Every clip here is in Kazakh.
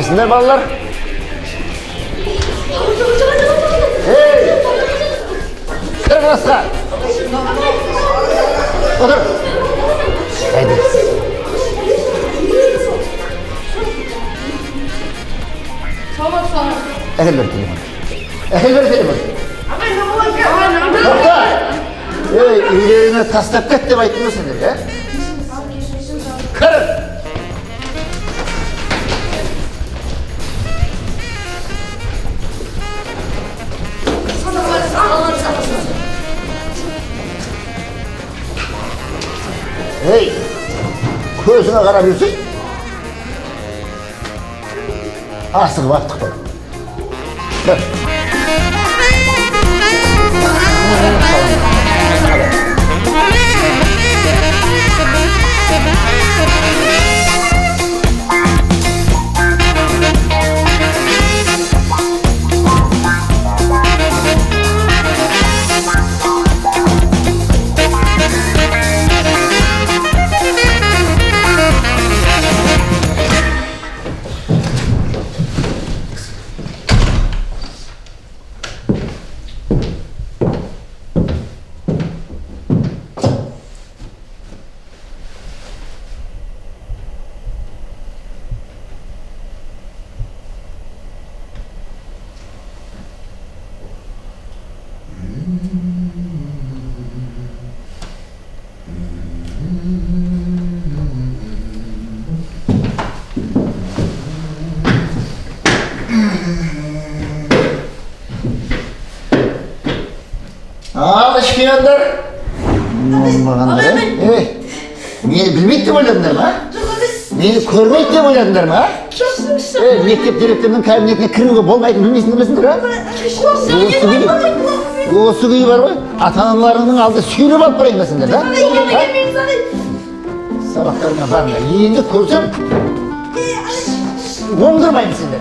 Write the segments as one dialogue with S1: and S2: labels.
S1: Қайсыңдар балалар? Ей! Кір класқа! Отыр! Haydi. Ehil ver telefonu. Ehil ver telefonu. Toqta! Ey, uylarına taslap ket deb aytmasındır ya. Kir! Hey! Ko'zine qarab yursin. Asıqıp atdıq qoy. Kir. Al işkiyanlar. Olmağanlar ha? Evet. Beni bilmeyip de oyladınlar mı ha? Beni körmeyip de oyladınlar mı ha? Evet, mektep direktörünün kabinetine kırmızı bolmayıp bilmeysiniz bilmesindir ha? Osu güyü var mı? Ata-analarının aldı suyunu alıp bırakmasındır ha? Sabahlarına varma, yiğinci kursam оңдырмаймын сендер.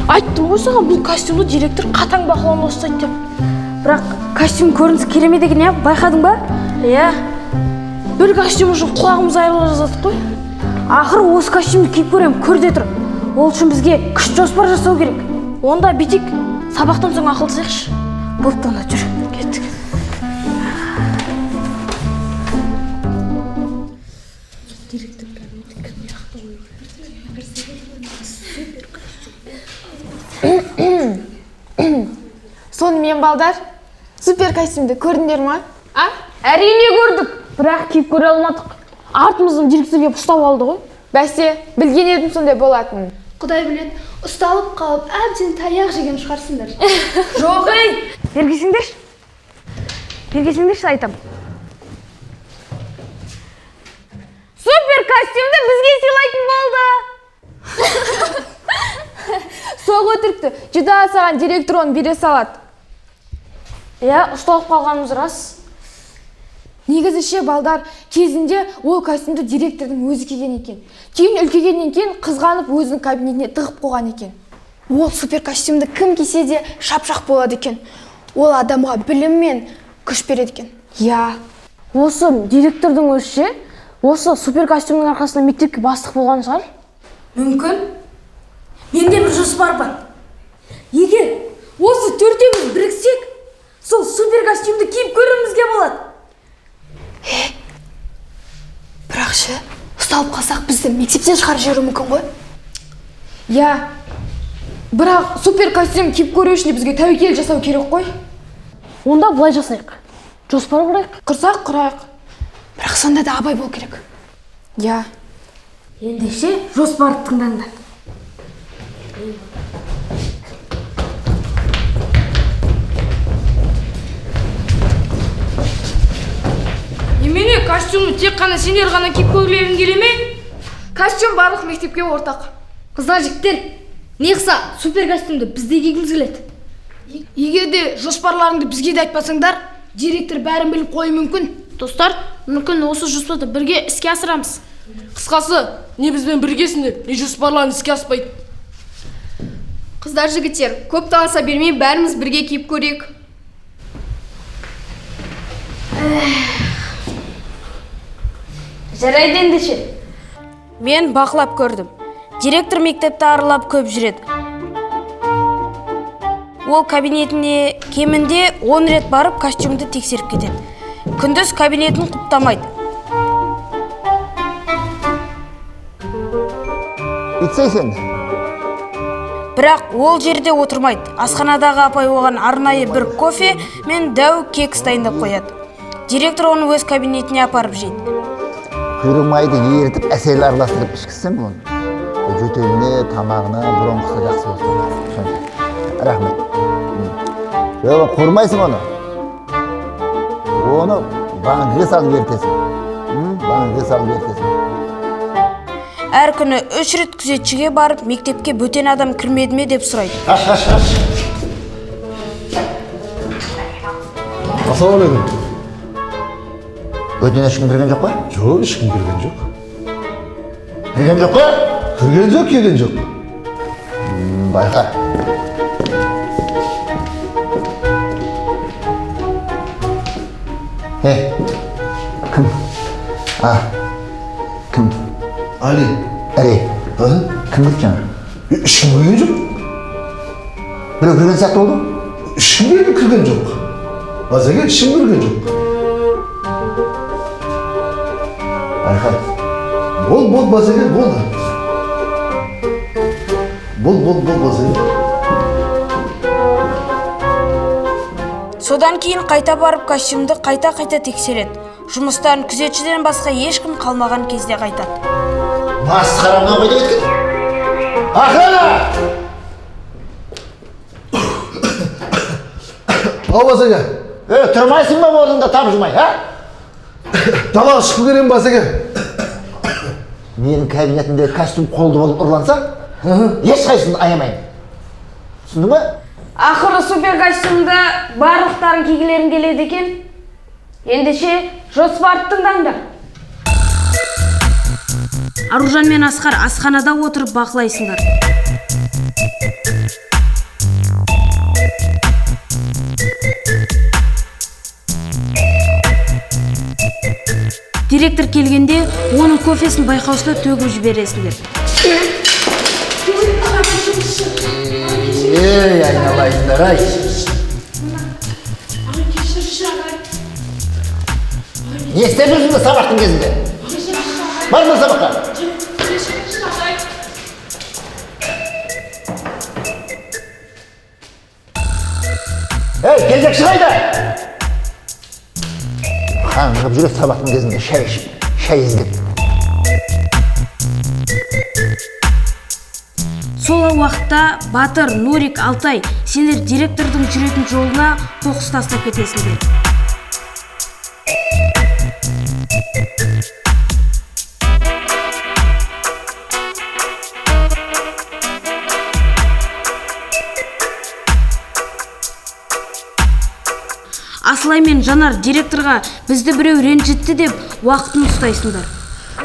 S2: Айттым ғой саған, бұл костюмді директор қатаң бақылауында ұстайды деп. Бірақ костюм көрінісі керемет екен, иә, байқадың ба? Иә. Бір костюм үшін құлағымыз айырылып жаздық қой. Ақыры осы костюмді киіп көрем, көрде тұр. Ол үшін бізге күш жоспар жасау керек. Онда бүйтейік, сабақтан соң ақылдасайықшы. Болыпты, онда жүр. Кеттік.
S3: Сонымен балдар, супер костюмді көрдіңдер ма?
S2: Әрине көрдік, бірақ киіп көре алмадық. Артымыздан директор келіп ұстап алды ғой.
S3: Бәсе, білген едім сондай болатынын.
S4: Құдай біледі, ұсталып қалып, әбден таяқ жеген шығарсыңдар.
S2: Жоқ, ей! Бергесіңдерші. Бергесіңдерші айтам. Супер костюмді бізге сыйлайтын болды.
S3: Соқ өтірікті, жүда саған директор оны бере салады.
S2: Иә, ұсталып қалғанымыз рас.
S3: Негізіше балдар, кезінде ол костюмді директордың өзі киген екен. Кейін үлкейгеннен кейін қызғанып өзінің кабинетіне тығып қойған екен. Ол супер костюмді кім кисе де шапшақ болады екен. Ол адамға білім мен күш береді екен.
S2: Я, осы директордың өзі осы супер костюмның арқасында мектепке бастық болған шығар?
S5: Мүмкін. Менде бір жоспар бар. Егер осы төртеуміз біріксек, сол супер костюмді киіп көруімізге болады.
S3: Бірақшы, ұсталып қалсақ бізді мектептен шығарып жіберуі мүмкін ғой? Я, бірақ супер костюм киіп көру үшін бізге тәуекел жасау керек қой.
S2: Онда былай жасайық. Жоспар құрайық.
S3: Құрсақ құрайық. Бірақ сонда да абай болу керек. Я.
S5: Ендеше жоспарды тыңдаңдар.
S2: Немене, костюмды тек қана сендер ғана киіп көргілерің келе ме?
S3: Костюм барлық мектепке ортақ.
S5: Қыздар, жігіттер, не қылса супер костюмді бізде кигіміз келеді.
S2: Егер де жоспарларыңды бізге де айтпасаңдар, директор бәрін біліп қойы мүмкін. Достар, мүмкін осы жоспарды бірге іске асырамыз.
S6: Қысқасы, не бізбен біргесіңдер, не жоспарларын іске аспайды.
S3: Қыздар, жігіттер, көп таласа бермей бәріміз бірге киіп көрейік.
S2: Жарайды ендеше. Мен бақылап көрдім. Директор мектепті аралап көп жүреді. Ол кабинетіне кемінде 10 рет барып костюмді тексеріп кетеді. Күндіз кабинетін құптамайды.
S1: Итсейсен.
S2: Бірақ ол жерде отырмайды. Асханадағы апай оған арнайы бір кофе мен дәу кекс дайындап қояды. Директор оны өз кабинетіне апарып жейді.
S1: Құйрымайды ерітіп, әсерлі араластырып ішкізсем бұл. Жөтеліне, тамағына, бронхысы жақсы болсын. Рахмет. Жоқ, қормайсың оны. Оны банкіге салып ертесің. Банкіге салып ертесің.
S2: Әр күні 3 рет күзетшіге барып, мектепке бөтен адам кірмеді ме деп сұрайды.
S7: Ассалаумағалейкум.
S1: Бөтен ешкім кірген жоқ па?
S7: Жоқ, ешкім кірген жоқ.
S1: Кірген жоқ па?
S7: Кірген жоқ, келген жоқ.
S1: Байқа. Кім? Кім?
S7: Али.
S1: Әре. Кім кірді жаңа?
S7: Ешкім кірген жоқ.
S1: Біреу кірген сияқты болды?
S7: Ешкім кірген жоқ. Базаға ешкім кірген жоқ.
S1: Байқа.
S7: Бол, базаға, бол. Бол, базаға.
S2: Содан кейін қайта барып костюмді қайта тексереді. Жұмыстарын күзетшіден басқа ешкім қалмаған кезде қайтады.
S1: Масқарамнан қойды кеткен. Охрана!
S7: Ал базаға.
S1: Тұрмайсың ба орнында тапжылмай,
S7: Тамақ ішіп келем базаға.
S1: Менің кабинетімде костюм қолды болып ұрланса, ешқайсысын аямайын. Түсіндің ба?
S2: Ақыры супер костюмда барлықтарын кигілерін келеді екен. Ендеше жоспарды тыңдаңдар. Аружан мен Асқар асханада отырып бақылайсыңдар. Директор келгенде оның кофесін байқаусызда төгіп жібересіңдер.
S1: Ей, айналайындар, ай. Не істеп жүрсіңдер сабақтың кезінде? Бар ма сабаққа? Ей, кезекші қайда? Қаңғып жүреді сабақтың кезінде шай ішіп, шай іздеп.
S2: Сол уақытта Батыр, Нурик, Алтай сендер директордың жүретін жолына қоқыс тастап кетесіңдер. Асылай мен Жанар директорға бізді біреу ренжітті деп уақытын ұстайсыңдар.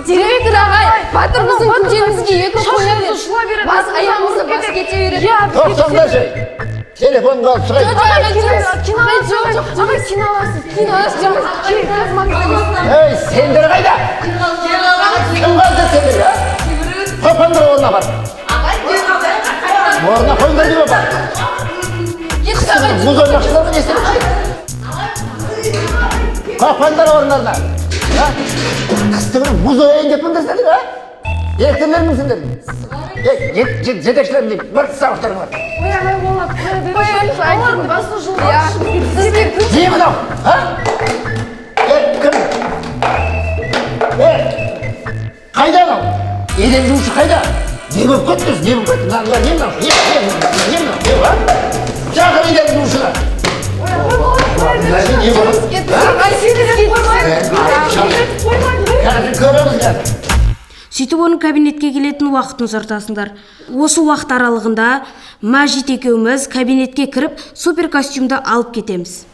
S3: Директор ағай, Батыр біздің күндемізге екі қоя бер. Бас аяғымызды бас кете береді.
S1: Тоқтаңдаршы. Телефонға алып шығайын.
S3: Кино аласың.
S1: Ей, сендер қайда? Кім қалды сендер, Қопандар орнына бар. Орнына қойыңдар деп бар. Мұз ойнақшылар не істеп? Қопандар орындарына. Қыстығын мұз ойын деп мұндасыңдар, Директорлерің сендер. Жетекшілерім деймін. Бір сабақтарың бар. Не мынау? Кім? Қайда анау? Еден жуушы қайда? Не болып кеттіңіз? Не болып кеттіңіз? Не мынау? Не мынау? Шақыр еден жуушыға. Не болып? Қазір көреміз.
S2: Сөйтіп оның кабинетке келетін уақытын ұзартасыңдар. Осы уақыт аралығында Мажит екеуміз кабинетке кіріп супер костюмды алып кетеміз.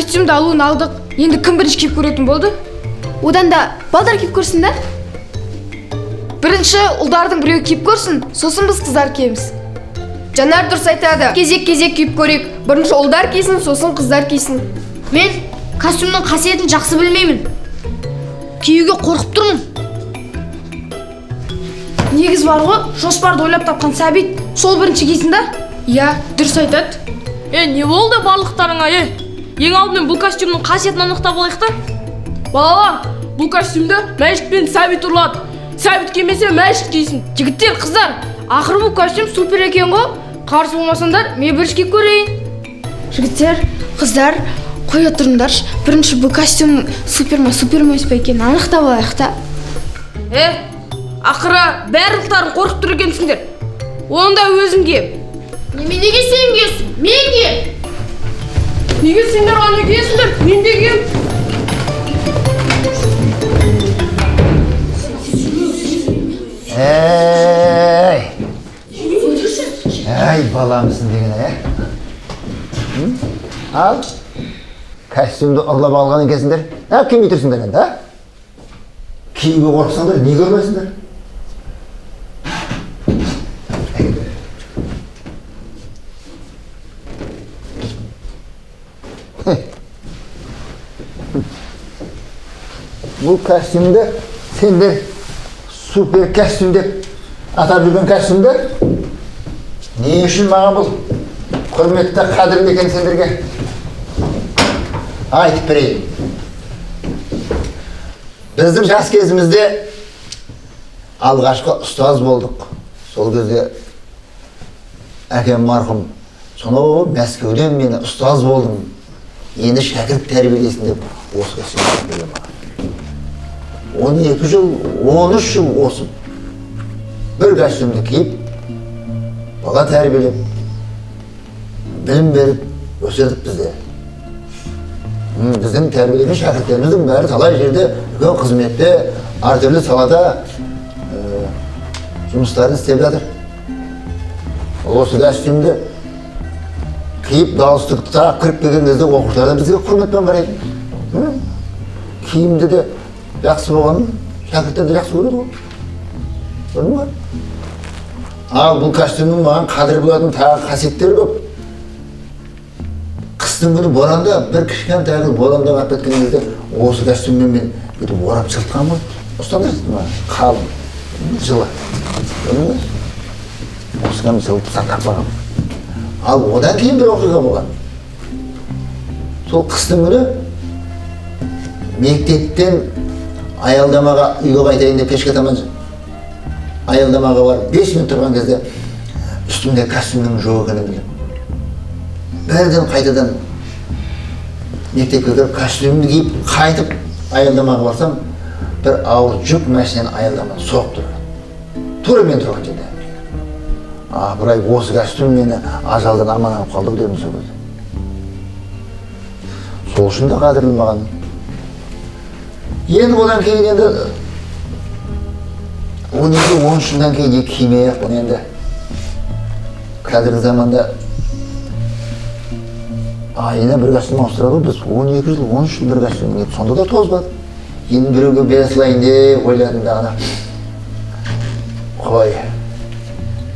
S3: костюмді алуын алдық. Енді кім бірінші киіп көретін болды?
S4: Одан да балдар киіп көрсін да.
S3: Бірінші ұлдардың біреуі киіп көрсін, сосын біз қыздар киеміз. Жанар дұрыс айтады. Кезек-кезек киіп көрейік. Бірінші ұлдар кисін, сосын қыздар кисін.
S5: Мен костюмнің қасиетін жақсы білмеймін. Киюге қорқып тұрмын.
S2: Негіз бар ғой, жоспарды ойлап тапқан Сәбит, сол бірінші кисін да?
S3: Иә, дұрыс айтады.
S6: Не болды барлықтарыңа, Ең алдымен бұл костюмнің қасиетін анықтап алайық та. Балалар, бұл костюмді Мәжит пен Сәбит ұрлады. Сәбит кимесе Мәжит кисін.
S2: Жігіттер, қыздар, ақыры бұл костюм супер екен ғой. Қарсы болмасаңдар, мен бірінші киіп көрейін.
S3: Жігіттер, қыздар, қоя тұрыңдаршы. Бірінші бұл костюм супер ма емес пе екенін анықтап алайық та.
S6: Ақыры барлықтарың қорқып тұр екенсіңдер. Онда өзің ке.
S5: Неге сен киесің? Мен кием.
S6: Неге сендер ғана киесіңдер? Мен де кием.
S1: Ай, баламысың деген, Ал, костюмді ұрлап алған екенсіңдер. Кім тұрсыңдар енді, Киюге қорқсаңдар, не көрмейсіңдер? Бұл костюмді сендер супер костюм деп атап жүрген костюмді не үшін маған бұл құрметті қадірлі екен сендерге айтып берейін. Біздің жас кезімізде алғашқы ұстаз болдық. Сол кезде әкем марқұм сонау Мәскеуден мені ұстаз болдым. Енді шәкірт тәрбиелесін деп осы костюмді берген маған. 12 жыл, 13 жыл осы бір костюмді киіп, бала тәрбиелеп, білім беріп, өсірдік бізде. Біздің тәрбиелеген шәкірттеріміздің бәрі талай жерде, үлкен қызметте, әртүрлі салада жұмыстарын істеп жатыр. Осы костюмді киіп, галстукты кіріп келген кезде оқушылар да бізге құрметпен қарайды. Киімді де жақсы болғанын шәкірттер де жақсы көреді ғой. Көрдің ба? Ал бұл костюмнің маған қадір болатын тағы қасиеттері көп. Қыстың күні боранда бір кішкентай боранда қалып кеткен кезде осы костюммен мен бүйтіп орап жылытқам ғой. Ұстаңдарсыз ма? Қалың, жылы. Көрдің ба? Осыған жылытып сақтап қалғам. Ал одан кейін бір оқиға болған. Сол қыстың күні мектептен аялдамаға үйге қайтайын деп кешке таман аялдамаға барып 5 минут тұрған кезде үстімде костюмнің жоқ екенін білдім. Бірден қайтадан мектепке кіріп костюмді киіп қайтып аялдамаға барсам бір ауыр жүк машинаны аялдамадан соғып тұрған. Тура мен тұрған жерде. Апыр-ай, осы костюм мені ажалдан аман алып қалды дедім сол кезде. Сол үшін де қадірлі маған. Енді одан кейін енді 12-13 жылдан кейін кимей-ақ оны енді қазіргі заманда айына бір костюм ауыстырады ғой. Біз 12 жыл, 13 жыл бір костюм киіп, сонда да тозбады. Енді біреуге бере салайын деп ойладым дағына. Қой,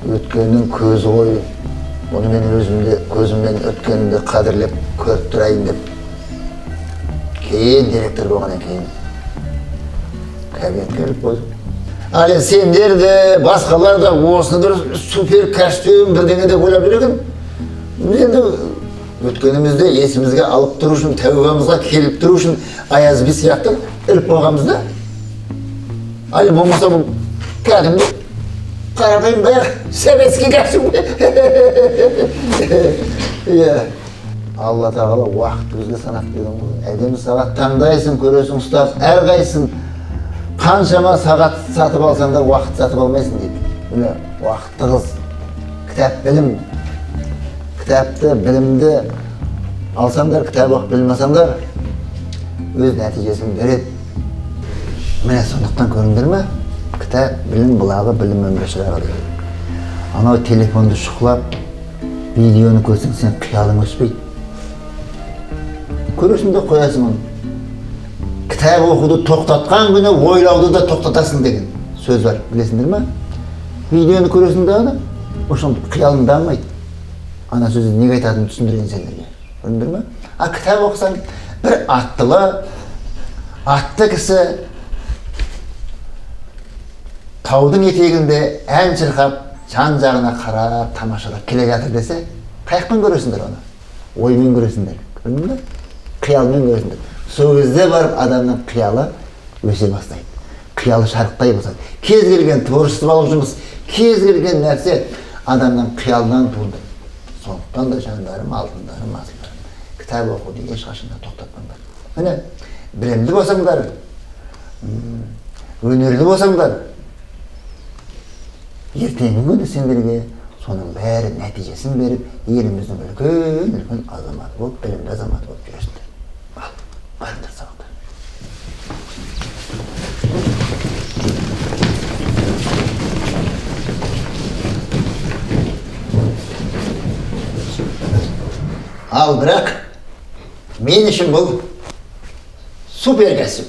S1: өткеннің көзі ғой. Оны мен көзіммен өткенімді қадірлеп көріп тұрайын деп. Кейін директор болғаннан кейін кабинетке келіп қойдым. Ал енді сендер де, басқалар да осыны бір супер костюм бірдеңе деп ойлап жүрген. Енді өткенімізде есімізге алып тұру үшін, тәубамызға келіп тұру үшін Аяз би сияқты іліп қойғанбыз да. Ал болмаса бұл кәдімгі қарапайым баяғы советский костюм. Алла тағала уақытты бізге санап берген ғой. Әдемі сағат таңдайсың, көресің, ұстаз, әрқайсың қаншама сағат сатып алсаң да уақыт сатып алмайсың дейді. Міне, уақытты қыз, кітап білім, кітапты, білімді алсаңдар, кітап оқып білмесаңдар, өз нәтижесін береді. Міне, сондықтан көріңдер ме? Кітап, білім бұлағы, білім өмірі шырағы дейді. Анау телефонды шұқылап, видеоны көрсең, сен қиялың өспейді. көресің де қоясың оны. Кітап оқуды тоқтатқан күні ойлауды да тоқтатасың деген сөз бар, білесіңдер ма? Видеоны көресің дағы, ошон қиялың дамымайды. Ана сөзі неге айтатынын түсіндірген сендерге. Көрдіңдер ма? А кітап оқысаң, бір атты кісі таудың етегінде ән шырқап, жан жағына қарап, тамашалап келе жатыр десе, қаяқпен көресіңдер оны? Оймен көресіңдер. Көрдің бе? Қиялмен көресіңдер. Сол кезде барып адамның қиялы өсе бастайды. Қиялы шарықтай бастайды. Кез келген творчестволық жұмыс, кез келген нәрсе адамның қиялынан туындайды. Сондықтан да жандарым, алтындарым, асылдарым, кітап оқуды ешқашанда тоқтатпаңдар. Міне, білімді болсаңдар, өнерлі болсаңдар, ертеңгі күні сендерге соның бәрі нәтижесін беріп, еліміздің үлкен азаматы болып, білімді азаматы болып жүресіңдер. Ал, барыңдар сабақтар. Ал бірақ, мен үшін бұл супер кәсіп.